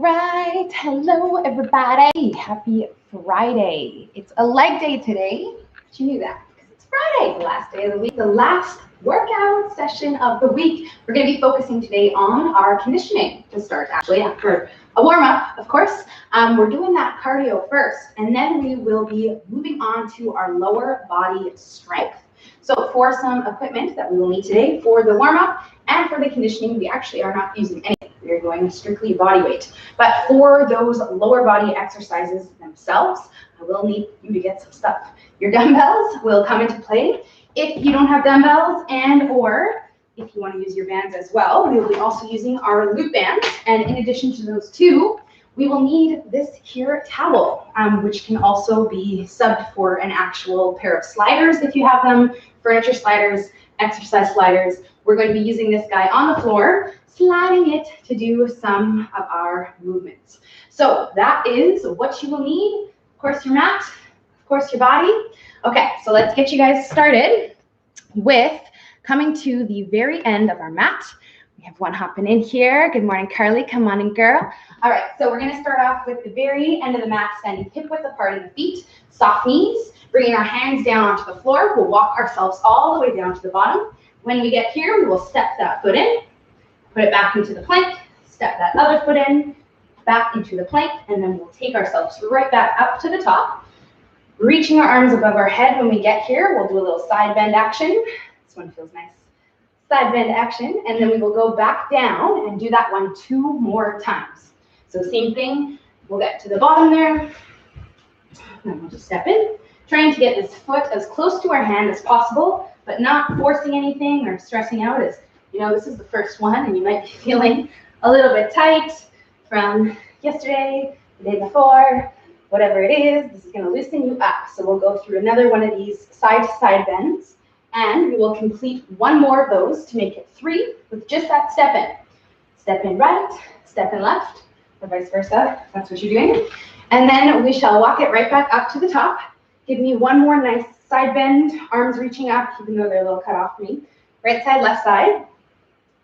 right. Hello, everybody. Happy Friday. It's a leg day today. But you knew that because it's Friday, the last day of the week, the last workout session of the week. We're going to be focusing today on our conditioning to start, actually, after a warm-up, of course. We're doing that cardio first, and then we will be moving on to our lower body strength. So for some equipment that we will need today for the warm-up and for the conditioning, we actually are not using anything. We are going strictly body weight. But for those lower body exercises themselves, I will need you to get some stuff. Your dumbbells will come into play. If you don't have dumbbells or if you want to use your bands as well, we will be also using our loop bands. And in addition to those two, we will need this here towel, which can also be subbed for an actual pair of sliders if you have them, furniture sliders, exercise sliders. We're going to be using this guy on the floor, sliding it to do some of our movements. So that is what you will need. Of course, your mat, of course, your body. Okay, so let's get you guys started with coming to the very end of our mat. We have one hopping in here. Good morning, Carly. Come on in, girl. All right, so we're going to start off with the very end of the mat, standing hip width apart in the feet, soft knees, bringing our hands down onto the floor. We'll walk ourselves all the way down to the bottom. When we get here, we will step that foot in, put it back into the plank, step that other foot in, back into the plank, and then we'll take ourselves right back up to the top, reaching our arms above our head. When we get here, we'll do a little side bend action. This one feels nice. Side bend action, and then we will go back down and do that one 2 more times. So same thing, we'll get to the bottom there, and we'll just step in, trying to get this foot as close to our hand as possible, but not forcing anything or stressing out. As you know, this is the first one, and you might be feeling a little bit tight from yesterday, the day before, whatever it is. This is going to loosen you up. So we'll go through another one of these side-to-side bends, and we will complete 1 more of those to make it 3 with just that step in. Step in right, step in left, or vice versa, if that's what you're doing. And then we shall walk it right back up to the top. Give me 1 more nice side bend, arms reaching up, even though they're a little cut off me. Right side, left side.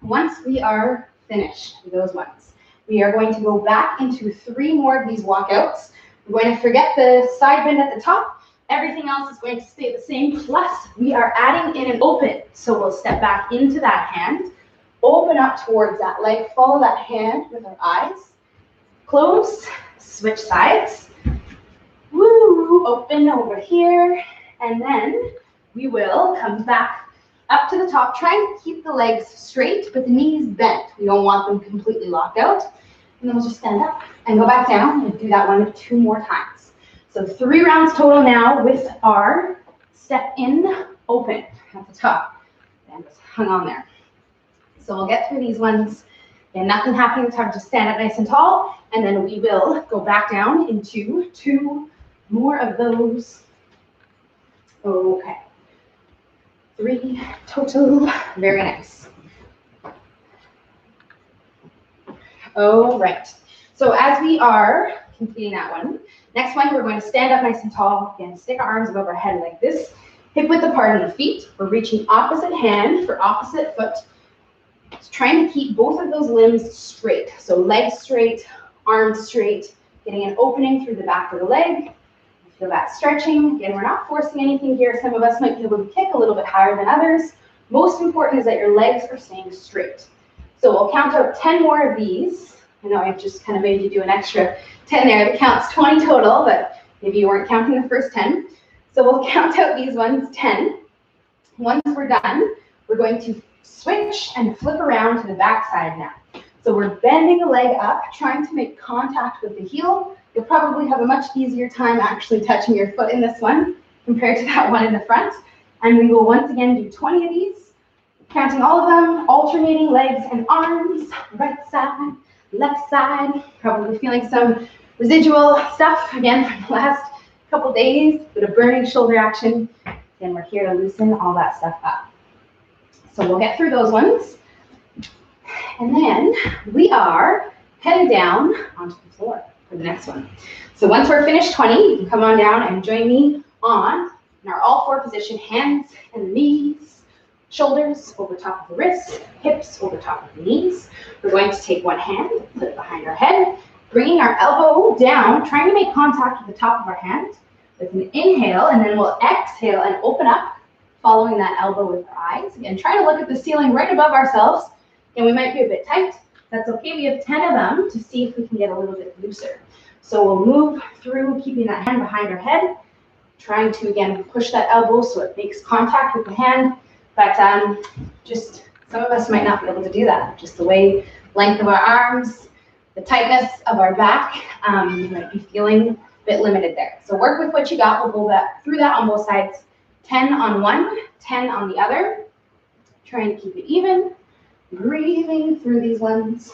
Once we are finished with those ones, we are going to go back into 3 more of these walkouts. We're going to forget the side bend at the top. Everything else is going to stay the same, plus we are adding in an open. So we'll step back into that hand, open up towards that leg, follow that hand with our eyes, close, switch sides, woo, open over here, and then we will come back up to the top. Try and keep the legs straight, but the knees bent. We don't want them completely locked out. And then we'll just stand up and go back down and do that one 2 more times. So 3 rounds total now with our step in open at the top. And just hung on there. So we'll get through these ones. And nothing happening at the top, just stand up nice and tall. And then we will go back down into 2 more of those. Okay. 3 total. Very nice. All right. So as we are completing that one, next one, we're going to stand up nice and tall. Again, stick our arms above our head like this. Hip width apart in the feet. We're reaching opposite hand for opposite foot. Just trying to keep both of those limbs straight. So legs straight, arms straight, getting an opening through the back of the leg. Feel that stretching. Again, we're not forcing anything here. Some of us might be able to kick a little bit higher than others. Most important is that your legs are staying straight. So we'll count out 10 more of these. I know I've just kind of made you do an extra 10 there. That counts 20 total, but maybe you weren't counting the first 10. So we'll count out these ones 10. Once we're done, we're going to switch and flip around to the back side now. So we're bending the leg up, trying to make contact with the heel. You'll probably have a much easier time actually touching your foot in this one compared to that one in the front. And we will once again do 20 of these, counting all of them, alternating legs and arms, right side, left side. Probably feeling some residual stuff again from the last couple days, bit of burning shoulder action. Again, we're here to loosen all that stuff up. So we'll get through those ones. And then we are headed down onto the floor for the next one. So once we're finished 20, you can come on down and join me on in our all 4 position, hands and knees, shoulders over top of the wrists, hips over top of the knees. We're going to take one hand, put it behind our head, bringing our elbow down, trying to make contact with the top of our hand with an inhale, and then we'll exhale and open up, following that elbow with our eyes. Again, try to look at the ceiling right above ourselves, and we might be a bit tight. That's okay. We have 10 of them to see if we can get a little bit looser. So we'll move through, keeping that hand behind our head, trying to, again, push that elbow so it makes contact with the hand. But just some of us might not be able to do that. Just the way, length of our arms, the tightness of our back, you might be feeling a bit limited there. So work with what you got. We'll go through that on both sides. 10 on one, 10 on the other. Trying to keep it even. Breathing through these ones.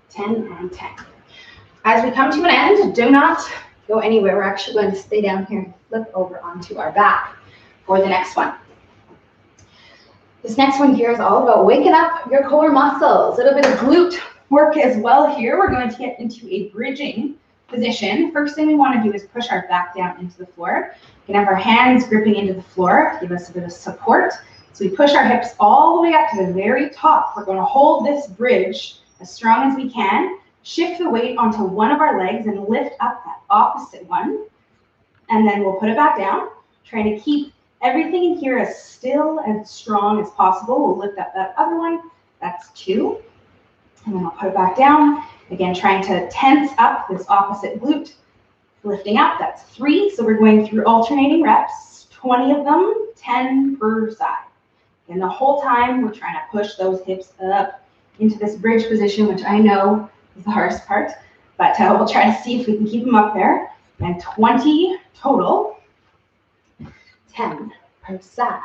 10 and 10. As we come to an end, do not go anywhere. We're actually going to stay down here and flip over onto our back for the next one. This next one here is all about waking up your core muscles. A little bit of glute work as well here. We're going to get into a bridging position. First thing we want to do is push our back down into the floor. We can have our hands gripping into the floor to give us a bit of support. So we push our hips all the way up to the very top. We're going to hold this bridge as strong as we can. Shift the weight onto one of our legs and lift up that opposite one. And then we'll put it back down, trying to keep everything in here as still and strong as possible. We'll lift up that other one. That's 2. And then I'll put it back down. Again, trying to tense up this opposite glute. Lifting up, that's 3. So we're going through alternating reps, 20 of them, 10 per side. And the whole time, we're trying to push those hips up into this bridge position, which I know is the hardest part, but we'll try to see if we can keep them up there. And 20 total, 10 per side.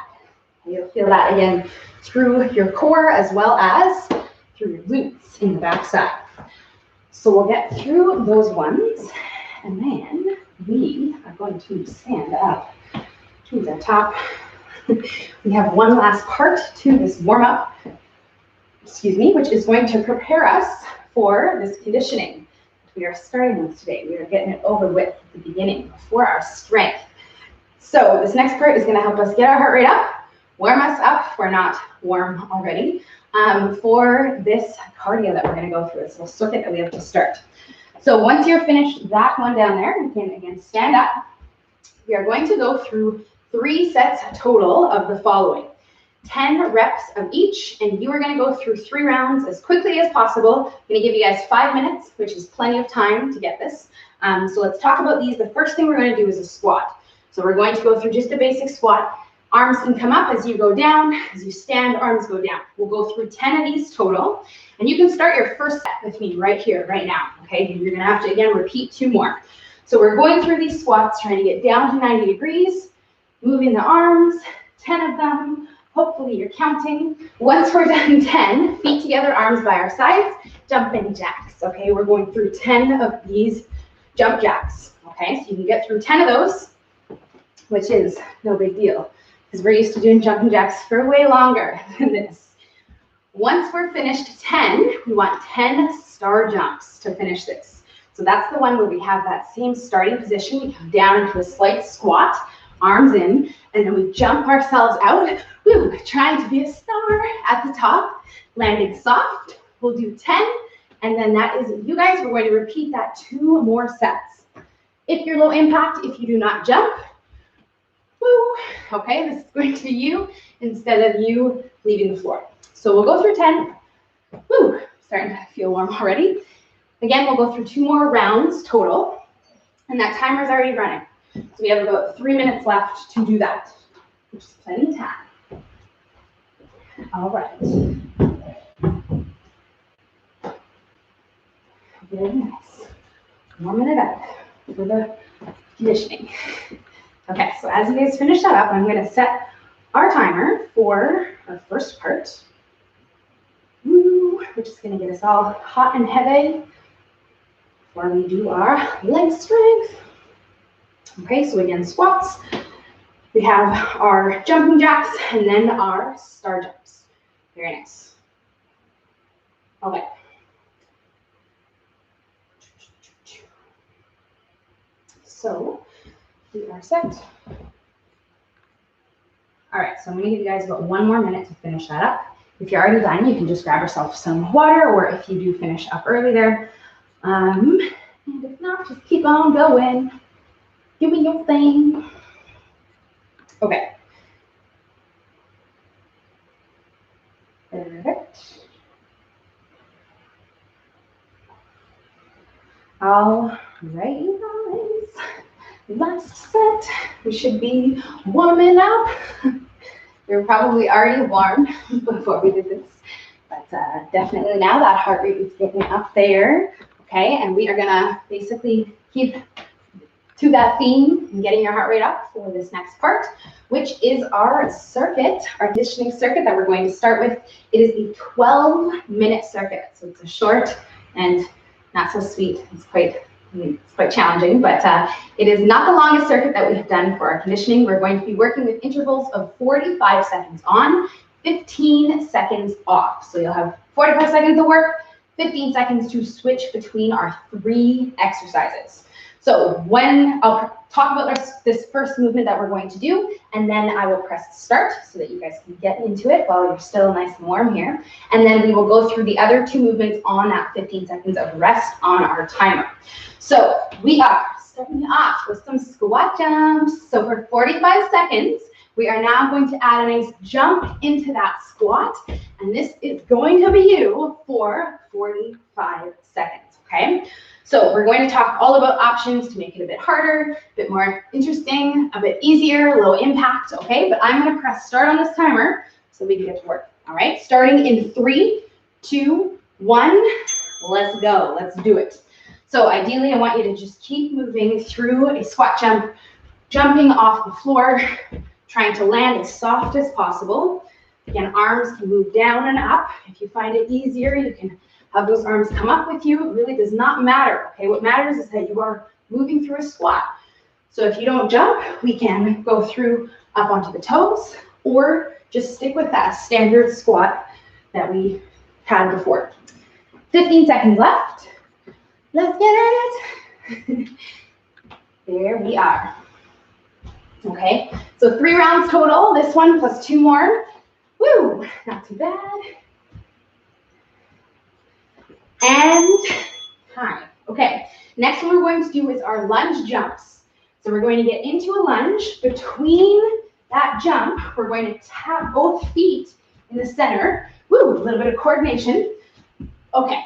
You'll feel that again through your core as well as through your glutes in the back side. So we'll get through those ones, and then we are going to stand up to the top. We have one last part to this warm-up, which is going to prepare us for this conditioning we are starting with today. We are getting it over with at the beginning for our strength. So this next part is going to help us get our heart rate up, warm us up if we're not warm already, for this cardio that we're going to go through, this little circuit that we have to start. So once you're finished that one down there, you can again stand up. We are going to go through 3 sets total of the following. 10 reps of each, and you are going to go through 3 rounds as quickly as possible. I'm going to give you guys 5 minutes, which is plenty of time to get this. So let's talk about these. The first thing we're going to do is a squat. So we're going to go through just a basic squat. Arms can come up as you go down. As you stand, arms go down. We'll go through 10 of these total, and you can start your first set with me right here, right now. Okay, you're going to have to, again, repeat 2 more. So we're going through these squats, trying to get down to 90 degrees, moving the arms, 10 of them. Hopefully you're counting. Once we're done 10, feet together, arms by our sides, jumping jacks. Okay, we're going through 10 of these jump jacks. Okay, so you can get through 10 of those, which is no big deal, because we're used to doing jumping jacks for way longer than this. Once we're finished 10, we want 10 star jumps to finish this. So that's the one where we have that same starting position. We come down into a slight squat, arms in, and then we jump ourselves out. Woo, trying to be a star at the top, landing soft. We'll do 10, and then that is you guys. We're going to repeat that 2 more sets. If you're low impact, if you do not jump, woo, okay, this is going to be you instead of you leaving the floor. So we'll go through 10. Woo, starting to feel warm already. Again, we'll go through 2 more rounds total, and that timer's already running. So we have about 3 minutes left to do that, which is plenty of time. All right. Very nice. Warming it up for the conditioning. Okay, so as you guys finish that up, I'm going to set our timer for our first part, which is going to get us all hot and heavy before we do our leg strength. Okay, so again, squats. We have our jumping jacks and then our star jumps. Very nice. Okay. So we are set. All right, so I'm going to give you guys about 1 more minute to finish that up. If you're already done, you can just grab yourself some water, or if you do finish up early there, And if not, just keep on going. Doing your thing. Okay. Perfect. All right, you guys. Last set. We should be warming up. We were probably already warm before we did this, but definitely now that heart rate is getting up there. Okay, and we are gonna basically keep to that theme and getting your heart rate up for this next part, which is our circuit, our conditioning circuit that we're going to start with. It is a 12-minute circuit, so it's a short and not so sweet. It's quite challenging, but it is not the longest circuit that we have done for our conditioning. We're going to be working with intervals of 45 seconds on, 15 seconds off. So you'll have 45 seconds of work, 15 seconds to switch between our 3 exercises. So when I'll talk about this first movement that we're going to do, and then I will press start so that you guys can get into it while you're still nice and warm here. And then we will go through the other 2 movements on that 15 seconds of rest on our timer. So we are starting off with some squat jumps. So for 45 seconds, we are now going to add a nice jump into that squat. And this is going to be you for 45 seconds, okay? So we're going to talk all about options to make it a bit harder, a bit more interesting, a bit easier, low impact, okay? But I'm gonna press start on this timer so we can get to work, all right? Starting in 3, 2, 1, let's go, let's do it. So ideally, I want you to just keep moving through a squat jump, jumping off the floor, trying to land as soft as possible. Again, arms can move down and up. If you find it easier, you can have those arms come up with you. It really does not matter, okay? What matters is that you are moving through a squat. So if you don't jump, we can go through up onto the toes, or just stick with that standard squat that we had before. 15 seconds left. Let's get it. There we are. Okay, so 3 rounds total. This one plus 2 more. Woo, not too bad. And time. Okay, next one we're going to do is our lunge jumps. So we're going to get into a lunge. Between that jump, we're going to tap both feet in the center. Woo, a little bit of coordination. Okay,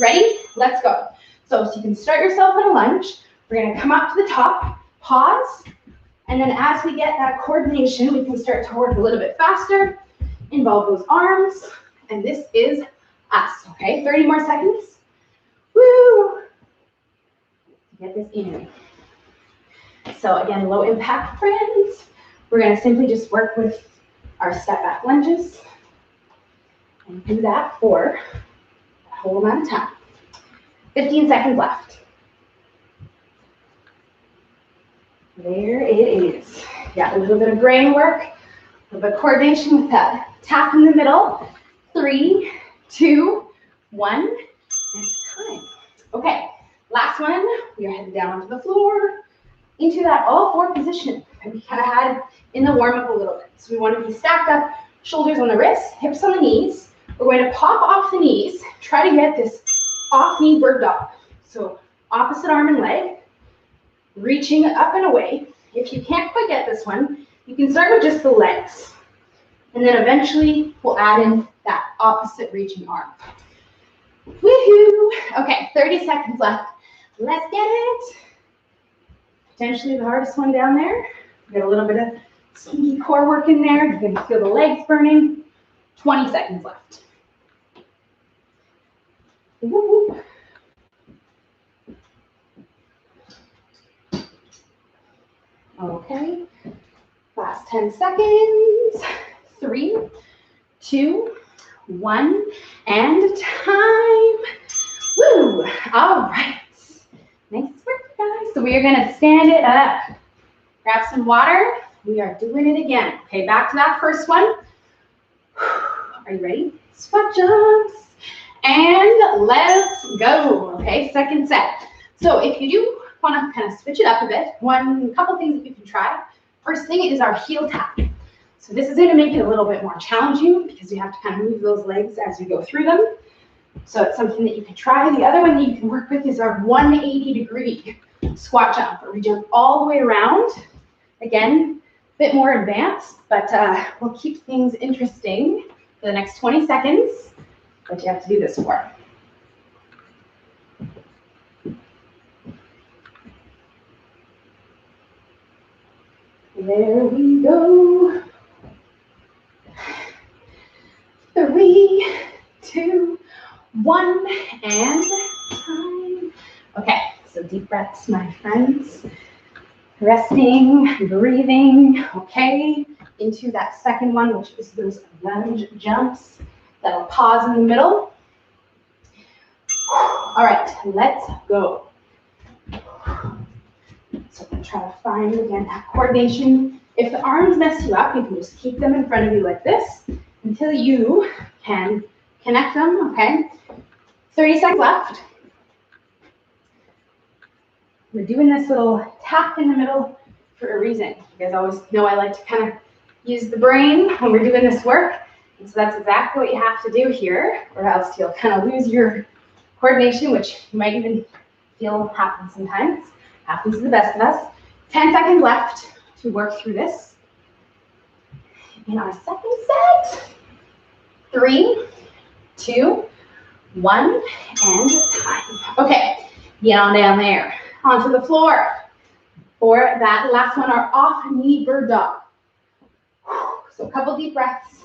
ready? Let's go. So you can start yourself in a lunge. We're going to come up to the top, pause, and then as we get that coordination, we can start to work a little bit faster, involve those arms, and this is us, okay? 30 more seconds. Woo! Get this in. So again, low impact friends. We're gonna simply just work with our step back lunges and do that for a whole amount of time. 15 seconds left. There it is. Got a little bit of brain work, a little bit of coordination with that tap in the middle. 3, 2, 1, and time. Okay, last one. We are heading down onto the floor, into that all-4 position that we kind of had in the warm-up a little bit. So we want to be stacked up, shoulders on the wrists, hips on the knees. We're going to pop off the knees, try to get this off-knee bird dog. So opposite arm and leg, reaching up and away. If you can't quite get this one, you can start with just the legs. And then eventually we'll add in that opposite reaching arm. Woohoo! Okay, 30 seconds left. Let's get it. Potentially the hardest one down there. Get a little bit of stinky core work in there. You can feel the legs burning. 20 seconds left. Woo-hoo. Okay, last 10 seconds. 3, 2, 1, and time. Woo! All right. Nice work, guys. So we are gonna stand it up. Grab some water. We are doing it again. Okay, back to that first one. Are you ready? Squat jumps. And let's go. Okay, second set. So if you do want to kind of switch it up a bit, couple things that you can try. First thing is our heel tap. So this is going to make it a little bit more challenging because you have to kind of move those legs as you go through them. So it's something that you can try. The other one that you can work with is our 180-degree squat jump, where we jump all the way around. Again, a bit more advanced, but we'll keep things interesting for the next 20 seconds. But you have to do this for. There we go. 3, 2, 1, and time. Okay, so deep breaths, my friends. Resting, breathing, okay, into that second one, which is those lunge jumps. That'll pause in the middle. All right, let's go. So I'm trying to find, again, that coordination. If the arms mess you up, you can just keep them in front of you like this until you can connect them, okay? 30 seconds left. We're doing this little tap in the middle for a reason. You guys always know I like to kind of use the brain when we're doing this work. And so that's exactly what you have to do here, or else you'll kind of lose your coordination, which you might even feel happen sometimes. Happens to the best of us. 10 seconds left to work through this. In our second set. 3, 2, 1, and time. Okay, get on down there. Onto the floor. For that last one, our off-knee bird dog. So a couple deep breaths.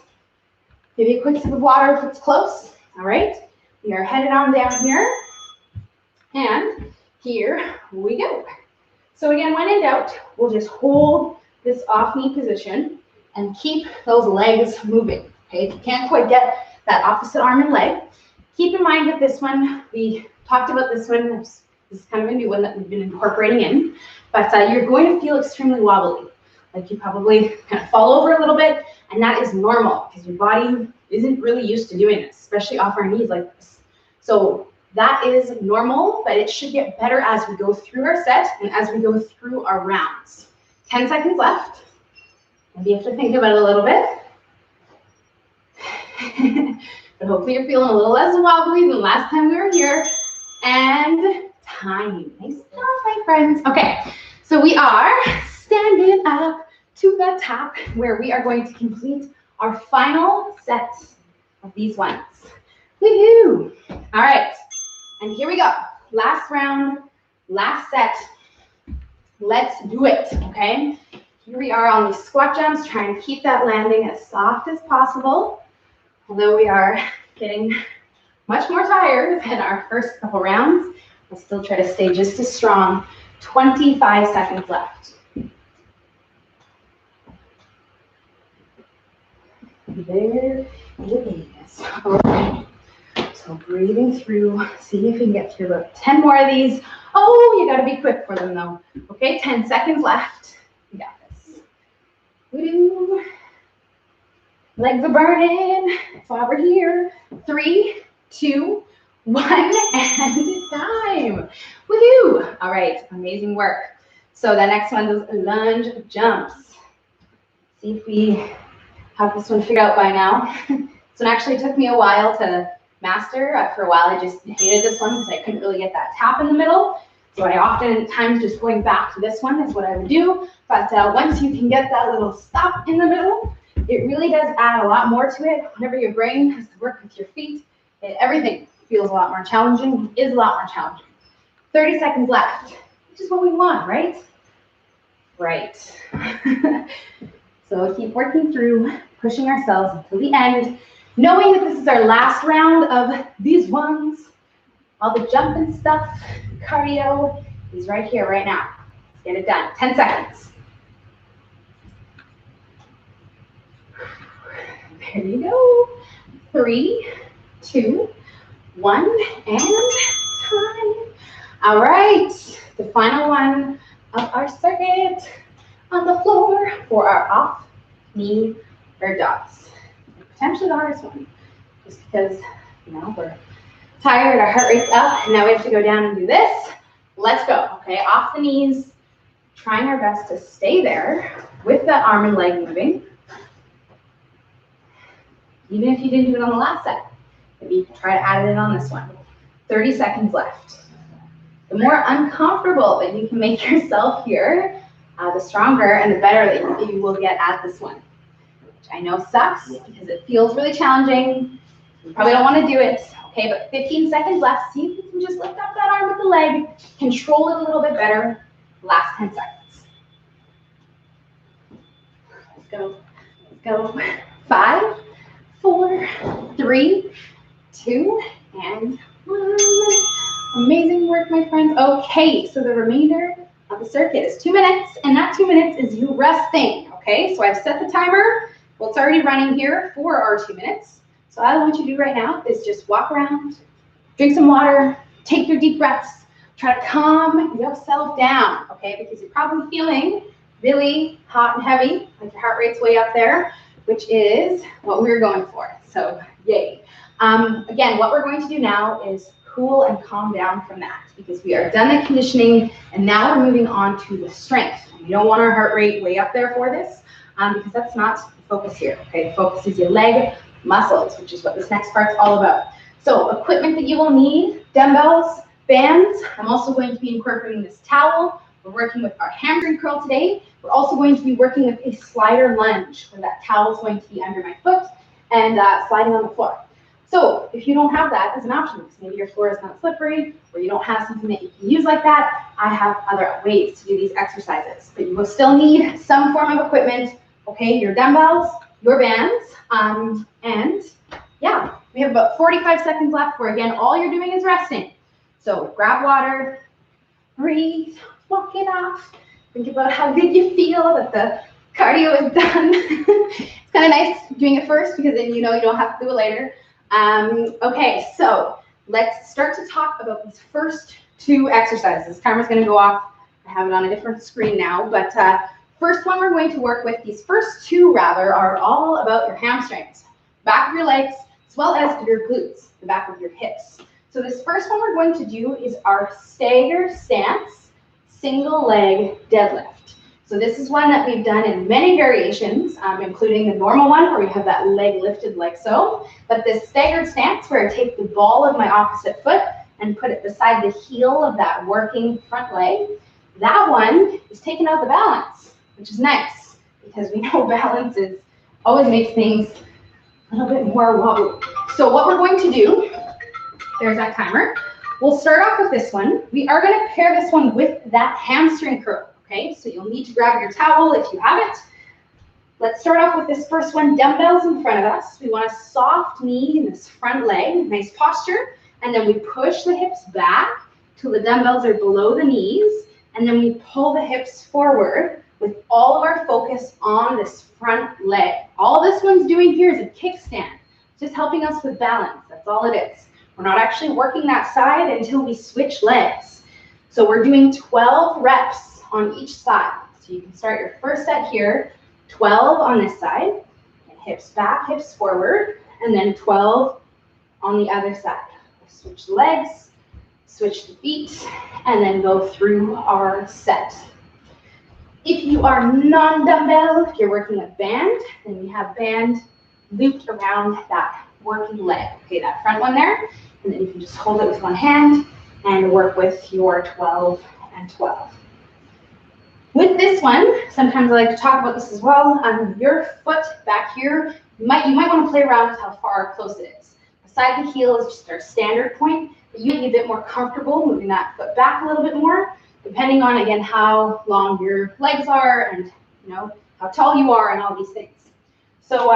Maybe a quick sip of water if it's close. All right, we are headed on down here. And here we go. So again, when in doubt, we'll just hold this off-knee position and keep those legs moving. Okay, if you can't quite get that opposite arm and leg, keep in mind that this one, we talked about this one, this is kind of a new one that we've been incorporating in, but you're going to feel extremely wobbly. Like you probably kind of fall over a little bit, and that is normal because your body isn't really used to doing this, especially off our knees like this. So that is normal, but it should get better as we go through our set and as we go through our rounds. 10 seconds left. Maybe you have to think about it a little bit. But hopefully you're feeling a little less wobbly than last time we were here. And time. Nice job, my friends. Okay, so we are standing up to the top where we are going to complete our final set of these ones. Woohoo! All right, and here we go. Last round, last set. Let's do it, okay? Here we are on these squat jumps, trying to keep that landing as soft as possible. Although we are getting much more tired than our first couple rounds, we'll still try to stay just as strong. 25 seconds left. There it is. Okay. So breathing through, see if you can get through about 10 more of these. Oh, you gotta be quick for them though. Okay, 10 seconds left. You got this. Woo-doo. Legs are burning. While we're here. 3, 2, 1, and time. Woohoo! All right, amazing work. So the next one is lunge jumps. See if we have this one figured out by now. This one actually took me a while to master. For a while, I just hated this one because I couldn't really get that tap in the middle. So I oftentimes just going back to this one is what I would do. But once you can get that little stop in the middle, it really does add a lot more to it. Whenever your brain has to work with your feet, everything feels a lot more challenging, is a lot more challenging. 30 seconds left, which is what we want, right? Right. So keep working through, pushing ourselves until the end, knowing that this is our last round of these ones. All the jumping stuff, cardio is right here, right now. Let's get it done. 10 seconds. There you go. 3, 2, 1, and time. All right, the final one of our circuit on the floor for our off-knee bird dogs. Potentially the hardest one, just because, you know, we're tired, our heart rate's up, and now we have to go down and do this. Let's go, okay? Off the knees, trying our best to stay there with that arm and leg moving. Even if you didn't do it on the last set, Maybe you can try to add it in on this one. 30 seconds left. The more uncomfortable that you can make yourself here, the stronger and the better that you will get at this one. Which I know sucks because it feels really challenging. You probably don't want to do it. Okay, but 15 seconds left. See if you can just lift up that arm with the leg, control it a little bit better. Last 10 seconds. Let's go. Let's go. 5, 4, 3, 2, and 1. Amazing work, my friends. Okay, so the remainder of the circuit is 2 minutes, and that 2 minutes is you resting. Okay, so I've set the timer. Well, it's already running here for our 2 minutes. So all I want you to do right now is just walk around, drink some water, take your deep breaths, try to calm yourself down, okay? Because you're probably feeling really hot and heavy, like your heart rate's way up there, which is what we're going for. So yay. Again, what we're going to do now is cool and calm down from that because we are done the conditioning and now we're moving on to the strength. We don't want our heart rate way up there for this because that's not the focus here, okay? The focus is your leg muscles, which is what this next part's all about. So equipment that you will need, dumbbells, bands. I'm also going to be incorporating this towel. We're working with our hamstring curl today. We're also going to be working with a slider lunge where that towel is going to be under my foot and sliding on the floor. So if you don't have that as an option, because maybe your floor is not slippery or you don't have something that you can use like that, I have other ways to do these exercises. But you will still need some form of equipment, okay? Your dumbbells, your bands, and yeah, we have about 45 seconds left where again, all you're doing is resting. So grab water, breathe, walk it off. Think about how good you feel that the cardio is done. It's kind of nice doing it first because then you know you don't have to do it later. Okay, so let's start to talk about these first 2 exercises. This timer's going to go off. I have it on a different screen now, but first one we're going to work with, these first 2 rather, are all about your hamstrings, back of your legs, as well as your glutes, the back of your hips. So this first one we're going to do is our stagger stance, single leg deadlift. So this is one that we've done in many variations, including the normal one where we have that leg lifted like so. But this staggered stance where I take the ball of my opposite foot and put it beside the heel of that working front leg, that one is taking out the balance, which is nice because we know balance always makes things a little bit more wobbly. So what we're going to do, there's that timer. We'll start off with this one. We are going to pair this one with that hamstring curl. Okay, so you'll need to grab your towel if you have it. Let's start off with this first one, dumbbells in front of us. We want a soft knee in this front leg, nice posture, and then we push the hips back till the dumbbells are below the knees, and then we pull the hips forward with all of our focus on this front leg. All this one's doing here is a kickstand, just helping us with balance. That's all it is. We're not actually working that side until we switch legs. So we're doing 12 reps on each side. So you can start your first set here, 12 on this side, and hips back, hips forward, and then 12 on the other side. Switch the legs, switch the feet, and then go through our set. If you are non-dumbbell, if you're working with band, then we have band looped around that working leg. Okay, that front one there, and then you can just hold it with one hand and work with your 12 and 12. With this one, sometimes I like to talk about this as well. Your foot back here, you might want to play around with how far or close it is. Beside the heel is just our standard point, but you may be a bit more comfortable moving that foot back a little bit more, depending on, again, how long your legs are and, you know, how tall you are and all these things. So,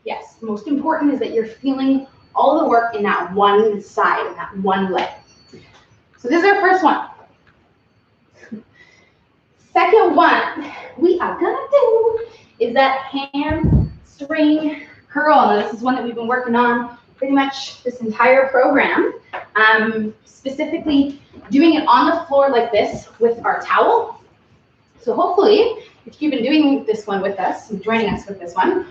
yes, the most important is that you're feeling all the work in that one side, in that one leg. So this is our first one. Second one we are gonna do is that hamstring curl. Now this is one that we've been working on pretty much this entire program. Specifically doing it on the floor like this with our towel. So hopefully, if you've been doing this one with us and joining us with this one,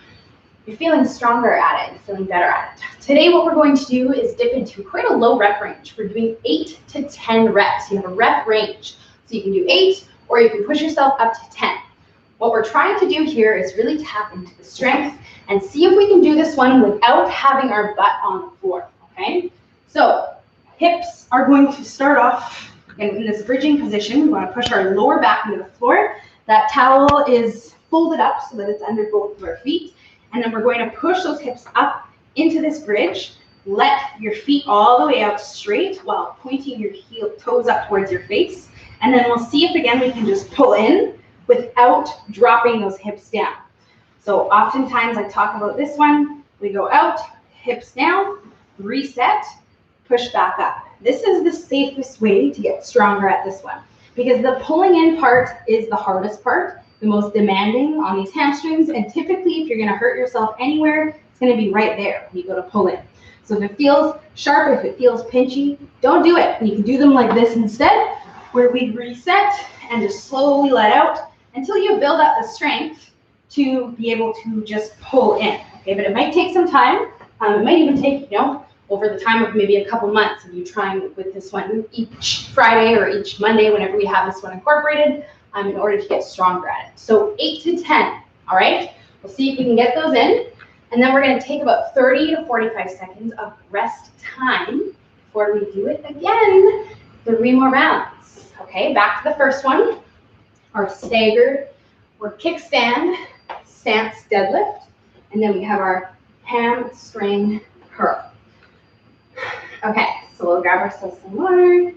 you're feeling stronger at it, you're feeling better at it. Today what we're going to do is dip into quite a low rep range. We're doing 8 to 10 reps. You have a rep range. So you can do 8 or you can push yourself up to 10. What we're trying to do here is really tap into the strength and see if we can do this one without having our butt on the floor, okay? So hips are going to start off in this bridging position. We want to push our lower back into the floor. That towel is folded up so that it's under both of our feet. And then we're going to push those hips up into this bridge. Let your feet all the way out straight while pointing your toes up towards your face. And then we'll see if again we can just pull in without dropping those hips down. So oftentimes I talk about this one. We go out, hips down, reset, push back up. This is the safest way to get stronger at this one because the pulling in part is the hardest part, the most demanding on these hamstrings. And typically if you're going to hurt yourself anywhere, it's going to be right there when you go to pull in. So if it feels sharp, if it feels pinchy, don't do it. You can do them like this instead, where we reset and just slowly let out until you build up the strength to be able to just pull in. Okay, but it might take some time. It might even take, over the time of maybe a couple months of you trying with this one each Friday or each Monday, whenever we have this one incorporated, in order to get stronger at it. So 8 to 10, all right? We'll see if we can get those in. And then we're going to take about 30 to 45 seconds of rest time before we do it again. 3 more rounds. Okay, back to the first one. Our staggered or kickstand stance deadlift. And then we have our hamstring curl. Okay, so we'll grab ourselves some water.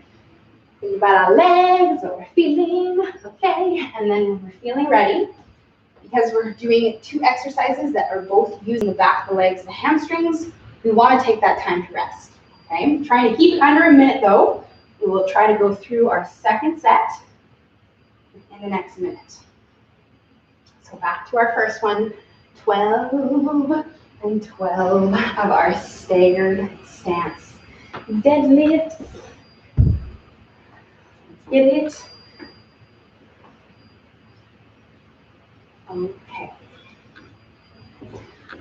Think about our legs, what we're feeling. Okay, and then when we're feeling ready, because we're doing 2 exercises that are both using the back of the legs and the hamstrings, we want to take that time to rest. Okay, I'm trying to keep it under a minute though. We will try to go through our second set in the next minute. So back to our first one, 12 and 12 of our staggered stance deadlift. Let's get it. Okay.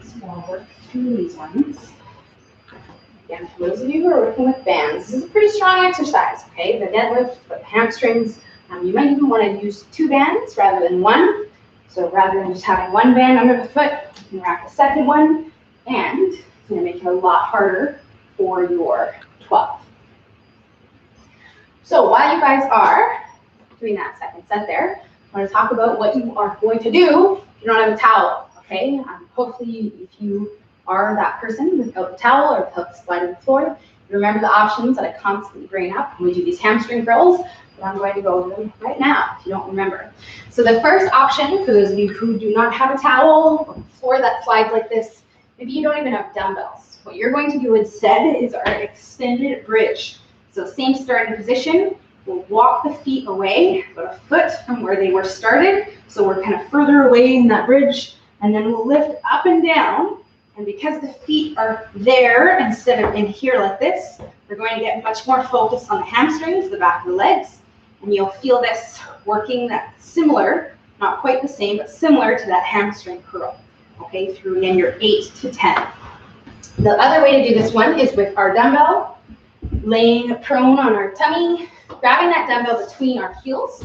So I'll work through these ones. Again, for those of you who are working with bands, this is a pretty strong exercise, okay? The deadlift, the hamstrings, you might even want to use 2 bands rather than 1. So rather than just having 1 band under the foot, you can wrap the second one, and it's going to make it a lot harder for your 12. So while you guys are doing that second set there, I want to talk about what you are going to do if you don't have a towel, okay? Hopefully, if you are that person without the towel or without the slide on the floor, you remember the options that I constantly bring up when we do these hamstring curls, but I'm going to go over them right now if you don't remember. So the first option, for those of you who do not have a towel or floor that slides like this, maybe you don't even have dumbbells. What you're going to do instead is our extended bridge. So same starting position. We'll walk the feet away, about a foot from where they were started. So we're kind of further away in that bridge. And then we'll lift up and down. And because the feet are there instead of in here like this, we're going to get much more focus on the hamstrings, the back of the legs. And you'll feel this working that similar, not quite the same, but similar to that hamstring curl. Okay, through again your 8 to 10. The other way to do this one is with our dumbbell, laying prone on our tummy, grabbing that dumbbell between our heels.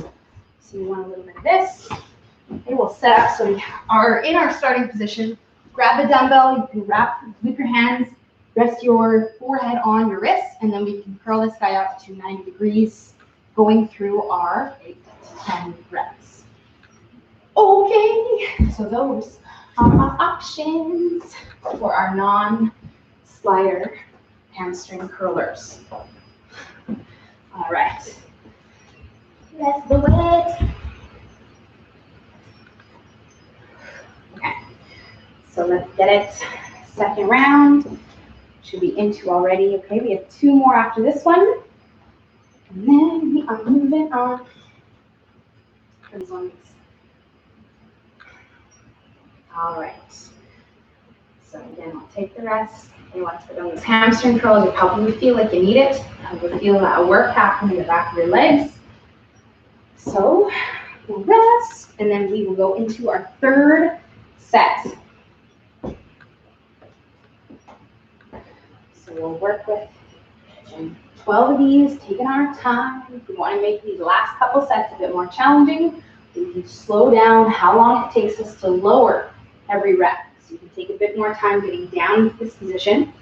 So we want a little bit of this. Okay, we'll set up so we are in our starting position. Grab the dumbbell, you can loop your hands, rest your forehead on your wrist, and then we can curl this guy up to 90 degrees, going through our 8 to 10 reps. Okay, so those are our options for our non-slider hamstring curlers. All right, let's do it. Okay, so let's get it. Second round should be into already. Okay, we have 2 more after this one, and then we are moving on for these ones. All right. So again, I'll take the rest. And once we're done this hamstring curl, you probably feel like you need it. You'll feel that work happening in the back of your legs. So we'll rest, and then we will go into our third set. So we'll work with 12 of these, taking our time. If we want to make these last couple sets a bit more challenging, You can slow down how long it takes us to lower every rep. So you can take a bit more time getting down into this position.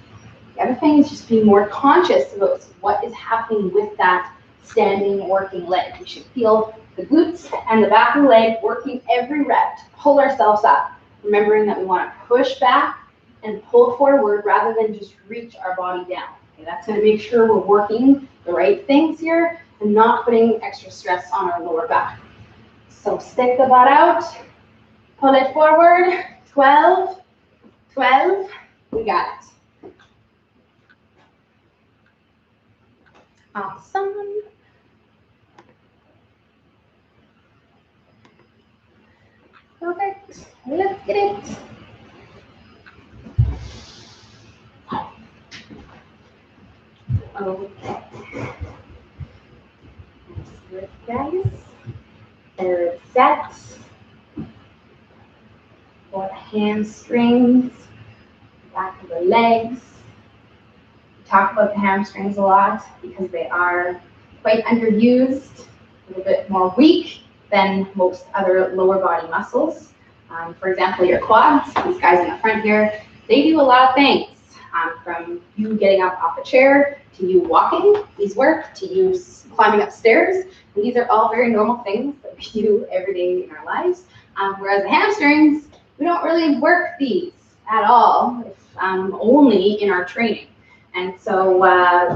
The other thing is just being more conscious about what is happening with that standing working leg. We should feel the glutes and the back of the leg working every rep to pull ourselves up, remembering that we want to push back and pull forward rather than just reach our body down. Okay, that's going to make sure we're working the right things here and not putting extra stress on our lower back. So stick the butt out, pull it forward, 12, 12, we got it. Awesome. Perfect. Let's get it. Okay. Good, guys. Third set. For the hamstrings, back of the legs. We talk about the hamstrings a lot because they are quite underused, a little bit more weak than most other lower body muscles. For example, your quads, these guys in the front here, they do a lot of things. From you getting up off a chair, to you walking, these work, to you climbing upstairs. And these are all very normal things that we do every day in our lives. Whereas the hamstrings, we don't really work these at all, only in our training. And so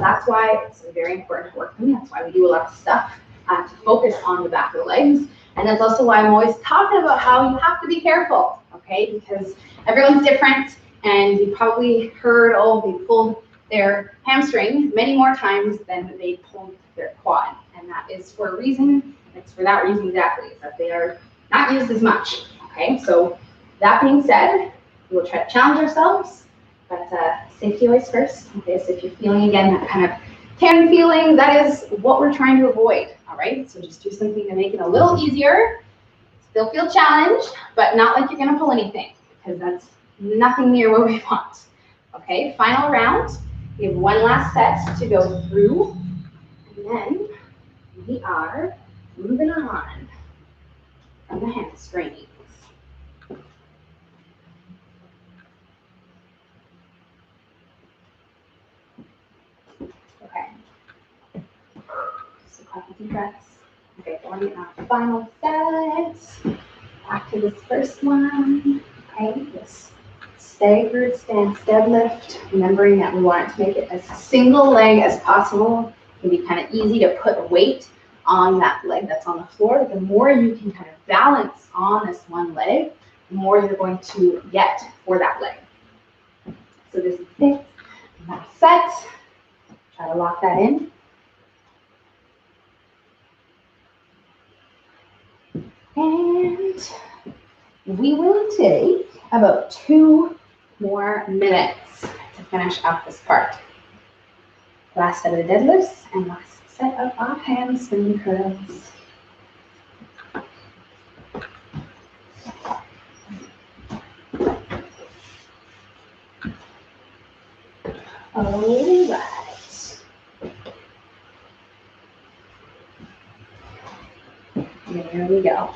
that's why it's very important to work them. That's why we do a lot of stuff to focus on the back of the legs. And that's also why I'm always talking about how you have to be careful, okay? Because everyone's different, and you probably heard, oh, they pulled their hamstring many more times than they pulled their quad. And that is for a reason. It's for that reason exactly, is that they are not used as much, okay? So that being said, we'll try to challenge ourselves, but safety always first, okay? So if you're feeling, again, that kind of tearing feeling, that is what we're trying to avoid, all right? So just do something to make it a little easier. Still feel challenged, but not like you're gonna pull anything, because that's nothing near what we want. Okay, final round. We have one last set to go through, and then we are moving on from the hamstrings. Okay, so a couple deep breaths. Okay, going in our final set. Back to this first one. Okay, this staggered stance deadlift, remembering that we want to make it as single leg as possible. It can be kind of easy to put weight on that leg that's on the floor. The more you can kind of balance on this one leg, the more you're going to get for that leg. So this is it. Last set. Try to lock that in. And we will take about 2 more minutes to finish up this part. Last set of the deadlifts and last set of our hamstring curls. All right. There we go.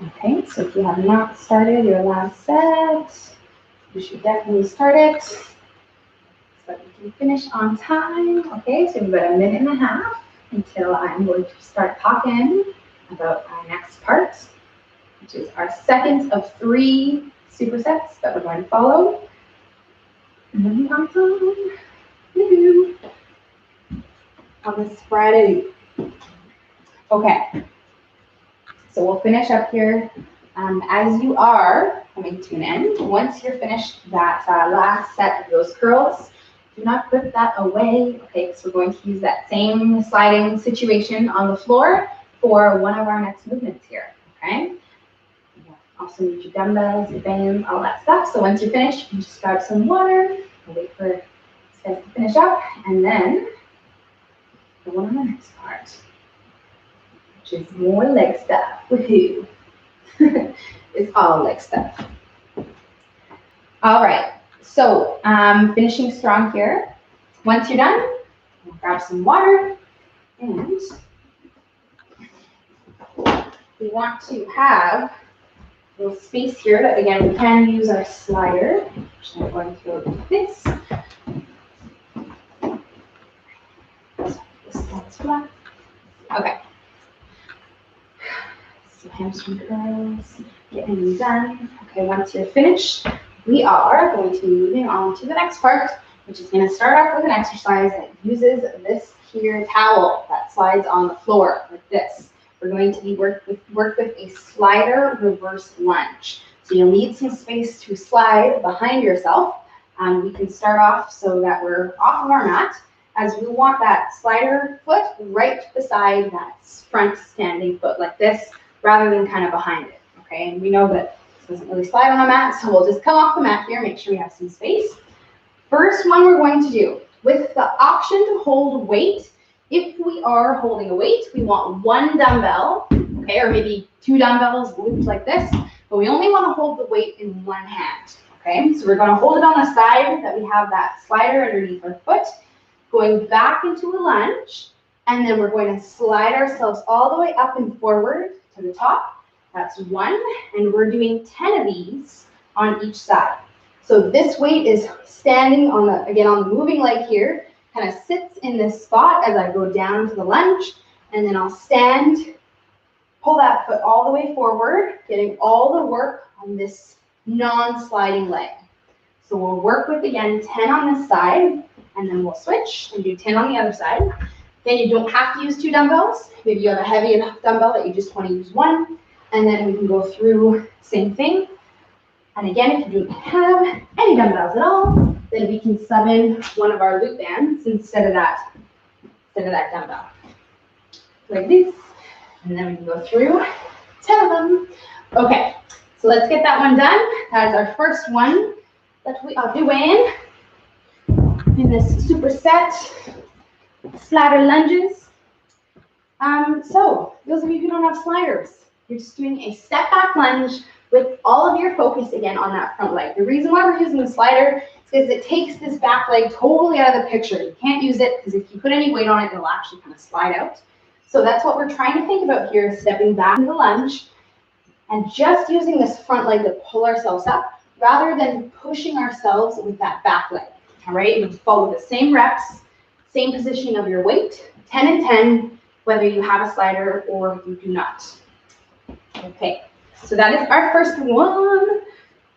Okay, so if you have not started your last set, you should definitely start it so that we can finish on time. Okay, so we've got a minute and a half until I'm going to start talking about our next part, which is our second of 3 supersets that we're going to follow. And then we are on this Friday. Okay. So we'll finish up here as you are coming to an end. Once you're finished that last set of those curls, do not put that away, okay, because we're going to use that same sliding situation on the floor for one of our next movements here, okay? Also need your dumbbells, your bands, all that stuff. So once you're finished, you can just grab some water and wait for this guys to finish up, and then go on the next part, which is more leg stuff. Woohoo! It's all leg stuff. All right, so finishing strong here. Once you're done, grab some water, and we we want to have a little space here that, again, we can use our slider. So I'm going to go like this. This one's flat. Okay. So hamstring curls, getting them done. Okay, once you're finished, we are going to be moving on to the next part, which is going to start off with an exercise that uses this here towel that slides on the floor like this. We're going to be work with a slider reverse lunge. So you'll need some space to slide behind yourself. We can start off so that we're off of our mat, as we want that slider foot right beside that front standing foot like this, rather than kind of behind it, okay? And we know that this doesn't really slide on a mat, so we'll just come off the mat here, make sure we have some space. First one we're going to do, with the option to hold weight, if we are holding a weight, we want one dumbbell, okay, or maybe two dumbbells looped like this, but we only want to hold the weight in one hand, okay? So we're going to hold it on the side that we have that slider underneath our foot, going back into a lunge, and then we're going to slide ourselves all the way up and forward to the top. That's one, and we're doing 10 of these on each side. So this weight is standing on the, again, on the moving leg here, kind of sits in this spot as I go down to the lunge, and then I'll stand, pull that foot all the way forward, getting all the work on this non-sliding leg. So we'll work with, again, 10 on this side, and then we'll switch and do 10 on the other side. Then you don't have to use two dumbbells. Maybe you have a heavy enough dumbbell that you just want to use one. And then we can go through same thing. And again, if you don't have any dumbbells at all, then we can sub in one of our loop bands instead of that dumbbell. Like this. And then we can go through 10 of them. Okay, so let's get that one done. That is our first one that we are doing in this superset slider lunges. So those of you who don't have sliders, you're just doing a step back lunge with all of your focus again on that front leg. The reason why we're using the slider is because it takes this back leg totally out of the picture. You can't use it because if you put any weight on it, it'll actually kind of slide out. So that's what we're trying to think about here, stepping back into the lunge and just using this front leg to pull ourselves up rather than pushing ourselves with that back leg. All right, you follow the same reps, same positioning of your weight, 10 and 10, whether you have a slider or you do not. Okay, so that is our first one.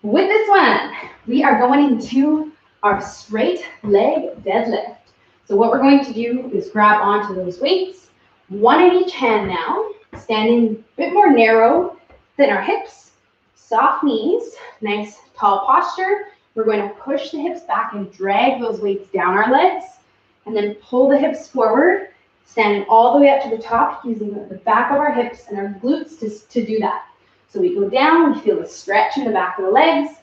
With this one, we are going into our straight leg deadlift. So what we're going to do is grab onto those weights, one in each hand now, standing a bit more narrow than our hips, soft knees, nice tall posture. We're going to push the hips back and drag those weights down our legs, and then pull the hips forward, standing all the way up to the top, using the back of our hips and our glutes to do that. So we go down, we feel the stretch in the back of the legs,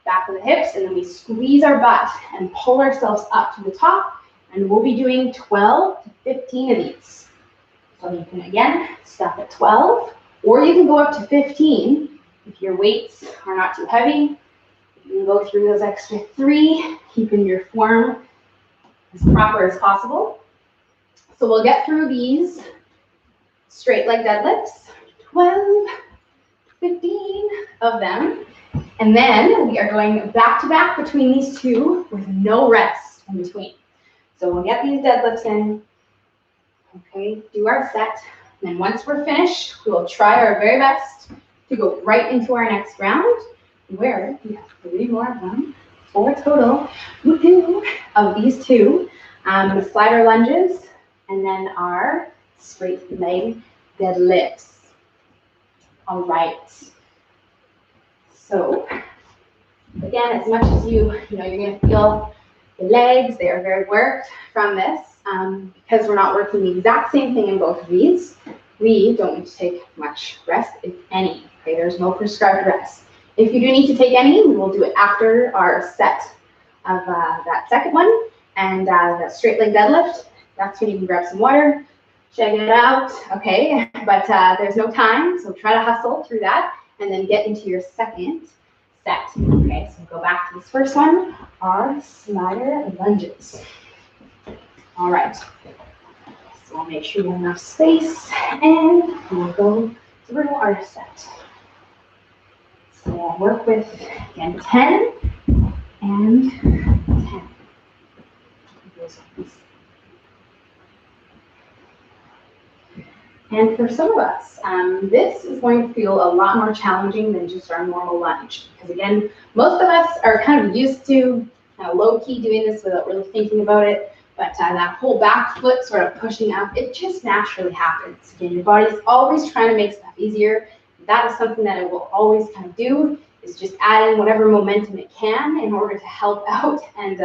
back of the hips, and then we squeeze our butt and pull ourselves up to the top, and we'll be doing 12 to 15 of these. So you can, again, stop at 12, or you can go up to 15 if your weights are not too heavy. You can go through those extra 3, keeping your form as proper as possible. So we'll get through these straight leg deadlifts, 12, 15 of them. And then we are going back to back between these two with no rest in between. So we'll get these deadlifts in, okay, do our set. And then once we're finished, we will try our very best to go right into our next round, where we have 3 more of them, 4 total, of these two, the slider lunges, and then our straight leg deadlifts. All right. So again, as much as you're going to feel the legs, they are very worked from this. Because we're not working the exact same thing in both of these, we don't need to take much rest, if any. Okay, there's no prescribed rest. If you do need to take any, we will do it after our set of that second one. And the straight leg deadlift, that's when you can grab some water, check it out, okay? But there's no time, so try to hustle through that and then get into your second set, okay? So go back to this first one, our slider lunges. All right, so I'll make sure you have enough space, and we'll go through our set. So we'll work with, again, 10 and 10. And for some of us, this is going to feel a lot more challenging than just our normal lunge. Because again, most of us are kind of used to low-key doing this without really thinking about it. But that whole back foot sort of pushing up, it just naturally happens. Again, your body's always trying to make stuff easier. That is something that it will always kind of do, is just add in whatever momentum it can in order to help out and